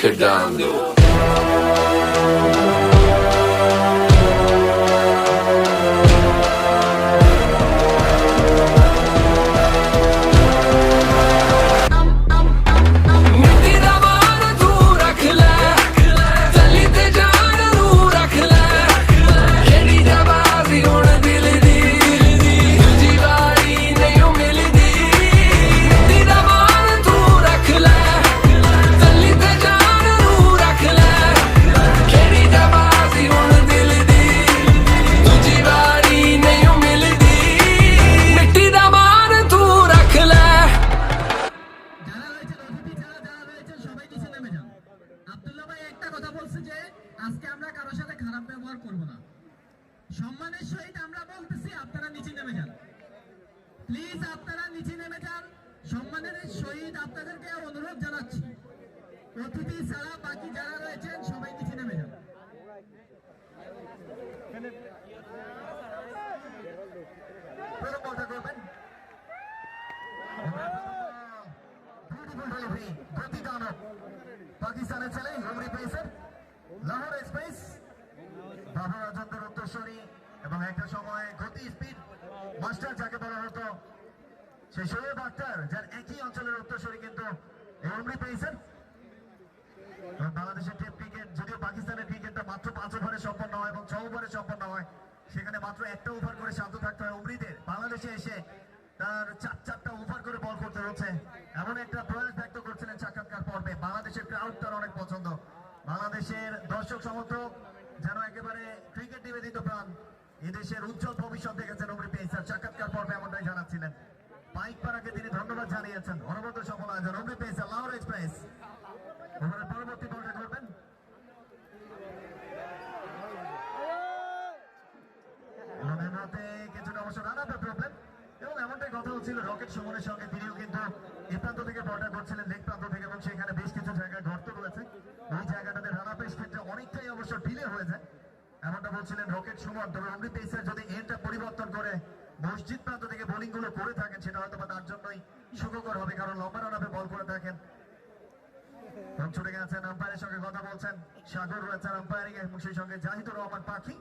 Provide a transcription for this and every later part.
quedando. আজকে আমরা কারোর সাথে খারাপ ব্যবহার করব না। সম্মানের সহিত আমরা বলতেছি আপনারা নিচে নেমে যান, প্লিজ আপনারা নিচে নেমে যান। সম্মানের সহিত আপনাদেরকে অনুরোধ জানাচ্ছি, অতিথি ছাড়া বাকি যারা রয়েছেন সবাই নিচে নেমে যান। পাকিস্তানের ছেলে উমরি পেয়েছেন লাহোর এক্সপ্রেস, বাবু রাজেন্দ্র উত্তরসূরি এবং একটা সময় গতি স্পিড মাস্টার যাকে বলা হতো, সেই শোয়েব আক্তার যার একই অঞ্চলের উত্তরসূরি কিন্তু উমরি পেয়েছেন। বাংলাদেশের টেপ ক্রিকেট, যদিও পাকিস্তানের ক্রিকেটটা মাত্র 5 ওভারে সম্পন্ন হয় এবং 6 ওভারে সম্পন্ন হয়, সেখানে মাত্র একটা ওভার করে শান্ত থাকতে হয় উমরিদের। বাংলাদেশে এসে তার চারটা ওভার করে বল করতে হচ্ছে, এমন একটা প্রয়াস ব্যক্ত করছিলেন সাক্ষাৎকার পর্বে। বাংলাদেশের ক্রাউড তার অনেক পছন্দ, বাংলাদেশের দর্শক সমর্থক যেন একেবারে ক্রিকেট নিবেদিত প্রাণ, এদেশের উজ্জ্বল ভবিষ্যৎ দেখেছেন উমরি পেসার। সাক্ষাৎকার পর্বে এমনটাই জানাচ্ছিলেন। পাইক পাড়াকে তিনি ধন্যবাদ জানিয়েছেন। অনবরত সফল আয়োজন উমরি পেসার লাহোর এক্সপ্রেস। ওভারের পরবর্তী বলটা করবেন কিছুটা অবশ্য রান আপের প্রবলেম, এবং এমনটাই কথা হচ্ছিল রকেট সুমনের সঙ্গে। তিনিও কিন্তু এ প্রান্ত থেকে বলটা করছিলেন লেগ প্রান্ত থেকে, এবং সেখানে বেশ কিছু জায়গায় গর্ত রয়েছে। ওই জায়গাটাতে রান আপের ক্ষেত্রে অনেকটাই অবশ্য ডিলে হয়ে যায়, এমনটা বলছিলেন রকেট সুমন। তবে উমরি পেসার যদি এন্ডটা পরিবর্তন করে মসজিদ প্রান্ত থেকে বোলিং গুলো করে থাকেন, সেটা হয়তো তার জন্যই সুখকর হবে, কারণ লম্বা রান আপে বল করে থাকেন। ছুটে গেছেন, আম্পায়ারের সঙ্গে কথা বলছেন সাগর রয়েছেন আম্পায়ারিং, এবং সেই সঙ্গে জাহিদুর রহমান পাখি।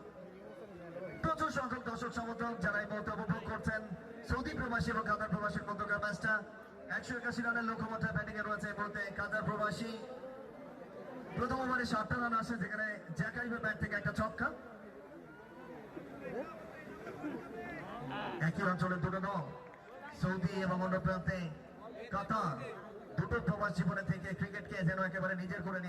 প্রচুর সংখ্যক দর্শক সমর্থক যারা এই মুহূর্তে উপভোগ করছেন সৌদি প্রবাসী এবং কাতার প্রবাসীর মধ্যকার ম্যাচটা। 181 রানের লক্ষ্যমাত্রায় ব্যাটিং এ রয়েছে এই মুহূর্তে কাতার প্রবাসী। প্রথম ওভারে 7টা রান আসে, যেখানে জ্যাকারিফের ব্যাট থেকে একটা ছক্কা। একই অঞ্চলের দুটো দল, সৌদি এবং অন্য প্রান্তে কাতার, দুটো প্রবাস জীবনে থেকে ক্রিকেটকে যেন একেবারে নিজের করে